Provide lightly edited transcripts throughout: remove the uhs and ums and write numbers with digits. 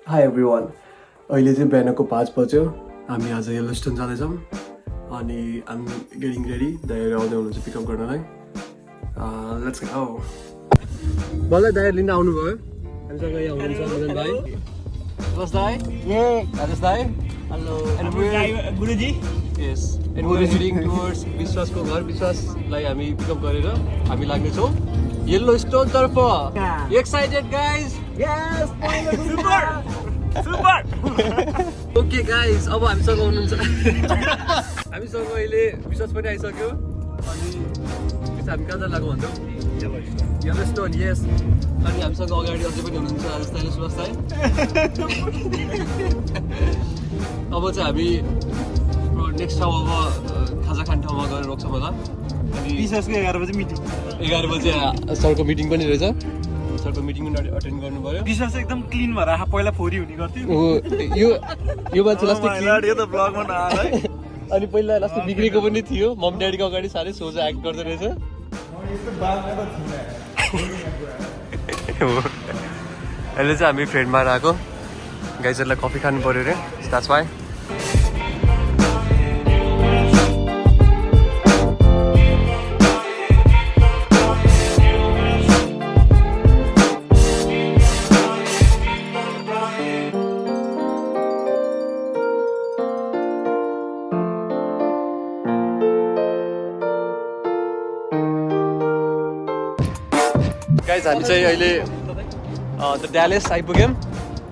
High everyone, अहिले चाहिँ बिहानको 5 बज्यो। हामी आज येलोस्टोन जाँदैछौँ अनि आम गेटिङ रेडी। दाइहरू आउँदै हुनुहुन्छ पिकअप गर्नलाई। Let's go. मलाई दाइहरू लिन आउनुभयो। हामीसँग यहाँ हुनुहुन्छ मदन दाई, सुभाष दाई, राजेश दाई, हेलो, गुरुजी। Yes, and we are heading towards विश्वासको घर। विश्वासलाई हामी पिकअप गरेर हामी लाग्नेछौँ येलोस्टोन तर्फ। Excited guys? Yes! Super! Okay guys, अब हामीसँग हुनुहुन्छ हामीसँग अहिले विश्वास पनि आइसक्यो अनि हामी कहाँ जान लाग्यो भन्छौँ येलोस्टोन। यस, अनि हामीसँग अगाडि अझै पनि हुनुहुन्छ राजेश दाइले, सुभाष दाइ। अब चाहिँ हामी नेक्स्ट ठाउँ अब खाजा खाने ठाउँमा गएर रोक्छौँ होला। अनि विश्वासको 11 बजे मिटिङ। 11 बजे सरको मिटिङ पनि रहेछ। सरको मिटिङ पनि अटेन्ड गर्नु पर्यो। विश्वास एकदम क्लिन भएर आफू पहिला फोरी हुने गर्थ्यो। यो मान्छे लास्टै यो त ब्लगमा नआला है। अनि पहिला लास्टै बिग्रेको पनि थियो। मम ड्याडीको अगाडि साह्रै सोझो एक्ट गर्दो रहेछ। अहिले चाहिँ हामी फ्रेन्डमा आएको गाइजहरूलाई कफी खानु पर्यो अरे, द्याट्स वाइ। गाइज हामी चाहिँ अहिले ड्यालेस आइपुग्यौँ।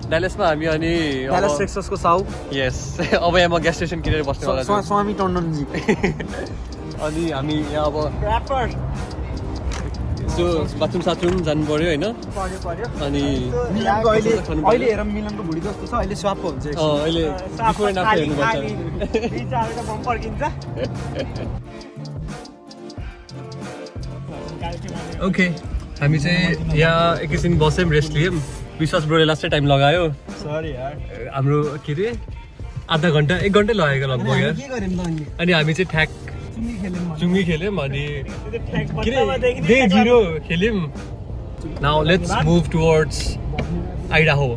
ड्यालेसमा हामी अनि ड्यालस टेक्ससको साउ। यस, अब यहाँ म ग्यास स्टेसन किनेर बस्ने वाला छु। स्वामी टन्डनजी। अनि हामी यहाँ अब यसो बाथरुम साथरुम जानु पर्यो होइन। अनि अहिले हेर मिलनको भुडी जस्तो छ, अहिले स्वाप हुन्छ। अहिले बिफोर एन्ड आफ्टर हेर्नुपर्छ। ओके, हामी चाहिँ यहाँ एकैछिन बस्यौँ, रेस्ट लियौँ। विश्वास ब्रोले लास्टै टाइम लगायो। सरी यार, हाम्रो के अरे आधा घन्टा 1 घन्टै लगेको लगभग यार। अनि हामी चाहिँ ठ्याक चुङ्गी खेल्यौँ अनि के अरे डे 0 खेल्यौँ। Now let's move towards Idaho.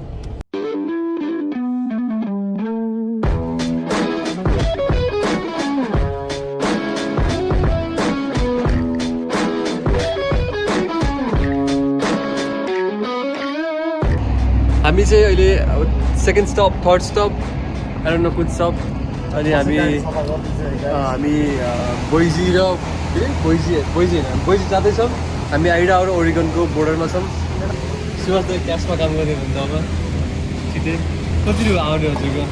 हामी चाहिँ अहिले second stop, third stop, I don't know कुन स्टप। अनि हामी बोइजी र बोइजी जाँदैछौँ। हामी आइडाहो र ओरिगनको बोर्डरमा छौँ। सुभाष दाइ क्यासमा काम गर्ने हुन्छ अब छिटै। कति रुपियाँ आउने हजुरको?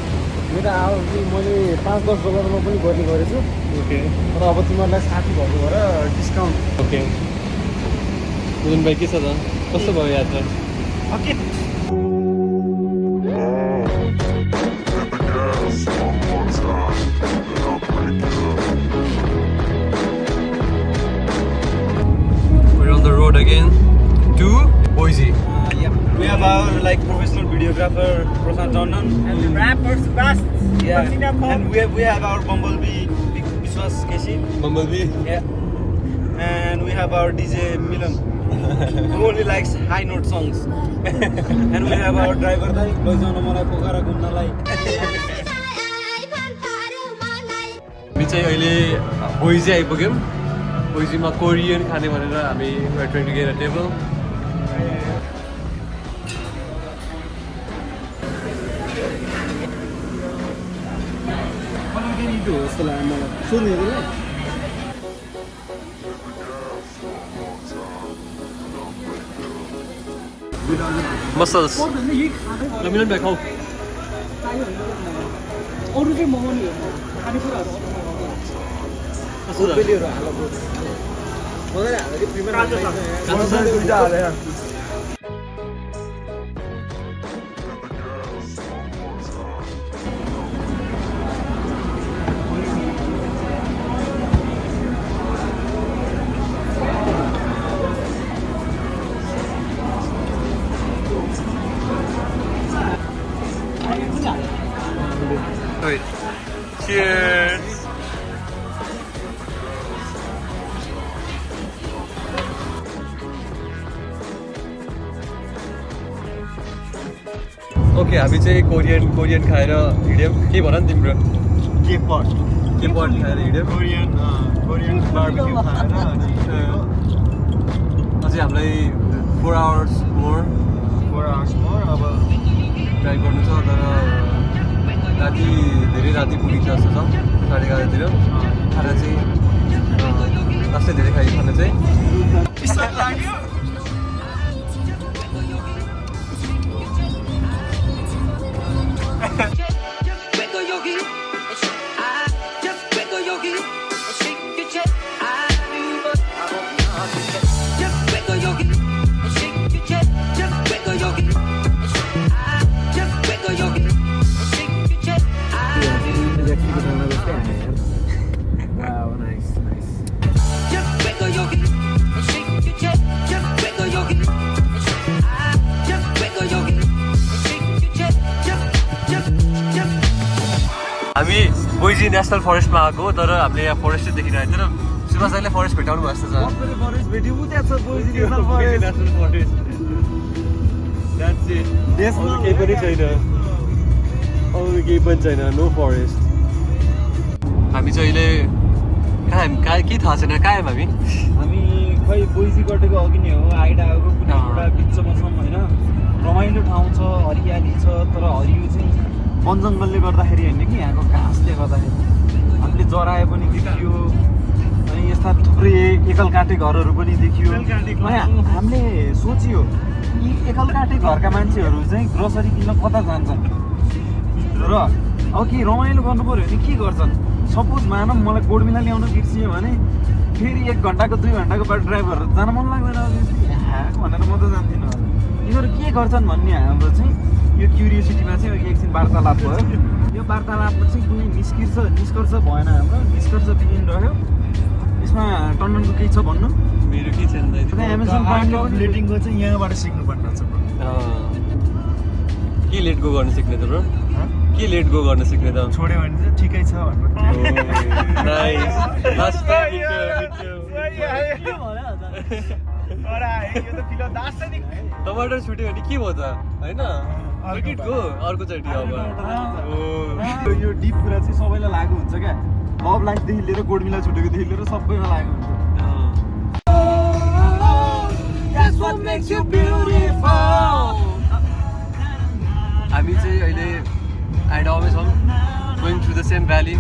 मेरो आउने मैले $5-10 पनि गर्ने गरेछु। ओके, तर अब तिमीहरूलाई साथी भएको भएर डिस्काउन्ट। ओके, मदन भाइ के छ त? कस्तो भयो यात्रा? Okay. Again to Boise. Yeah, we have our professional videographer Prashant Tondon and the rapper Subhash. Yeah, and we have our Bumblebee Vishwas Keshi. Bumblebee. Yeah, and we have our DJ Milan who only likes high note songs. And we have our driver Dai Baijana Malai Pokhara घुम्नलाई। हामी चाहिँ अहिले बोइजी आइपुग्यौँ। बोइजीमा Korean खाने भनेर हामी trying to get a table. जस्तो लाग्यो मलाई। सोध्नु मसल्स मिलन भाइ खाऊ। अरू चाहिँ मगाउने हो खानेकुराहरू Cheers. ओके हामी चाहिँ कोरियन खाएर हिँड्यौँ के भन नि तिम्रो K-pop. के-पप खाएर हिँड्यौँ Korean barbecue खाएर अनि अझै हामीलाई 4 hours more 4 hours more अब ड्राइभ गर्नु छ तर राति धेरै राति पुगिन्छ जस्तो छ 11:30तिर खाना चाहिँ लास्टै धेरै खाइ खाना चाहिँ हामी बोइजी नेसनल फरेस्टमा आएको तर हामीले यहाँ फरेस्टै देखिरहेको थियो र सुभाष दाइले फरेस्ट भेटाउनु भएको जस्तो छ फरेस्ट भेट्यो उ त्यहाँ छ Boise national forest national forest that's it देशमा केही पनि छैन अरू केही पनि छैन नो फरेस्ट हामी चाहिँ अहिले कहाँ के थाहा छैन कहाँ आयौँ हामी खै बोइजी कटेको अघि नै हो आइडाको कुनै एउटा बिचमा छौँ होइन रमाइलो ठाउँ छ हरियाली छ तर हरियो चाहिँ वन जङ्गलले गर्दाखेरि होइन कि यहाँको घाँसले गर्दाखेरि हामीले जराए पनि देखियो अनि यस्ता थुप्रै एकलकाटे घरहरू पनि देखियो हामीले सोचियो यी एकलकाटे घरका मान्छेहरू चाहिँ ग्रोसरी किन्न कता जान्छन् र अब के रमाइलो गर्नु पऱ्यो भने के गर्छन् सपोज मानौँ मलाई गोडमिला ल्याउन बिर्सियो भने फेरि 1 घन्टाको 2 घन्टाको बाटो ड्राइभरहरू जान मन लाग्दैन भनेर म त जान्दिनँ यिनीहरू के गर्छन् भन्ने हाम्रो चाहिँ यो क्युरियोसिटीमा चाहिँ एकछिन वार्तालाप भयो यो वार्तालापमा चाहिँ कुनै निष्कर्ष भएन हाम्रो निष्कर्ष बिगिन रह्यो यसमा टन्डनको केही छ भन्नु मेरो के छैन एमाजोन लेटिङको चाहिँ यहाँबाट सिक्नुपर्ने छ के लेट गो गर्न सिक्ने त ब्रो के लेट गो गर्न सिक्ने त छोड्यो भने चाहिँ ठिकै छ भन्नु टमाटर छुट्यो भने के भयो त होइन अर्किडको अर्कोचोटि अब यो डिप कुरा चाहिँ सबैलाई लागु हुन्छ क्या लभ लाइफदेखि लिएर गोडमिला छुटेकोदेखि लिएर सबैमा लागु हुन्छ हामी चाहिँ अहिले आइडामै छौँ going through the same valley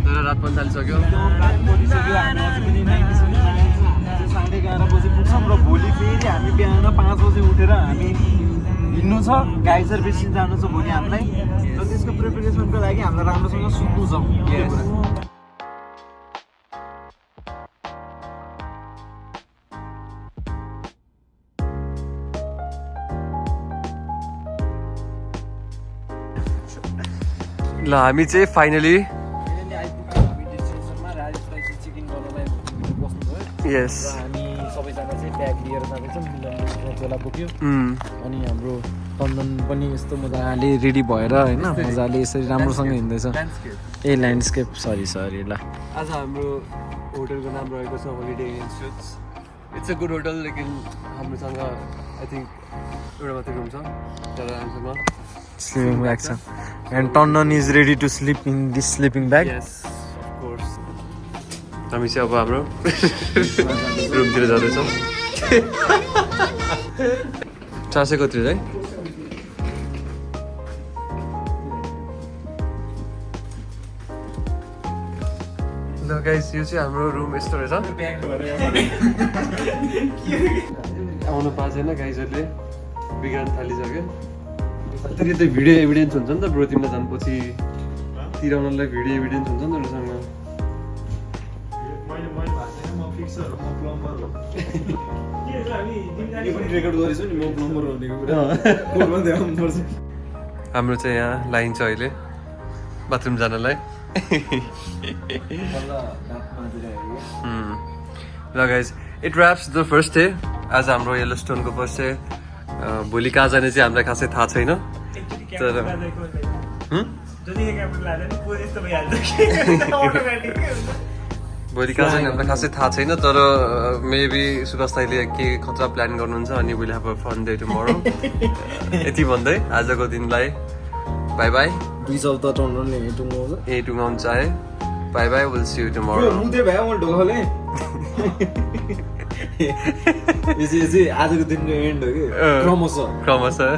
तर रात पनि चालिसक्यो साढे 11 बजी पुग्छौँ र भोलि फेरि हामी बिहान 5 बजी उठेर हामी हिँड्नु छ गाइजर बेसी जानु छ भोलि हामीलाई र त्यसको प्रिपरेसनको लागि हामीलाई राम्रोसँग सुत्नु छ ल हामी चाहिँ फाइनली यस हामी सबैजना चाहिँ ब्याग लिएर जाँदैछौँ मिलनले झोला बोक्यो अनि हाम्रो टन्डन पनि यस्तो मजाले रेडी भएर होइन मजाले यसरी राम्रोसँग हिँड्दैछ ए ल्यान्डस्केप सरी ल आज हाम्रो होटलको नाम रहेको छ holiday in suites it's a good hotel लेकिन हाम्रोसँग आई थिङ्क एउटा मात्रै रुम छ तर हामीसँग स्लिपिङ ब्याग छ and Tandon is ready to sleep in this sleeping bag yes of course हामी चाहिँ अब हाम्रो रुमतिर जाँदैछौँ 400 कति है ल गाइस यो चाहिँ हाम्रो रुम यस्तो रहेछ आउनु पाएको छैन गाइजहरूले बिगार्न थालिसक्यो फेरि त भिडियो एभिडेन्स हुन्छ नि त ब्रो तिमीलाई झन् पछि तिराउनलाई भिडियो एभिडेन्स हुन्छ नि त उसँग हाम्रो चाहिँ यहाँ लाइन छ अहिले बाथरुम जानलाई ल guys it raps the first day आज हाम्रो येलोस्टोनको फर्स्ट डे भोलि कहाँ जाने चाहिँ हामीलाई खासै थाहा छैन तर भोलि कहाँ जाने हामीलाई खासै थाहा छैन तर मेबी सुभाष दाइले के खतरा प्लान गर्नुहुन्छ अनि will have a fun day tomorrow यति भन्दै आजको दिनलाई बाई बाई 2 सप्ताह टन्डरले टुङ्गाउँछ ए टुङ्गाउनु है by by will see you यो टुमोरो मुदे भयो मैले ढोकाले यो चाहिँ आजको दिनको एन्ड हो कि क्रमशः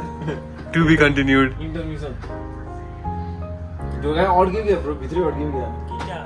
टु बी कन्टिन्युड इन्टरमिसन ढोका अड्क्यो क्या ब्रो भित्रै अड्क्यो क्या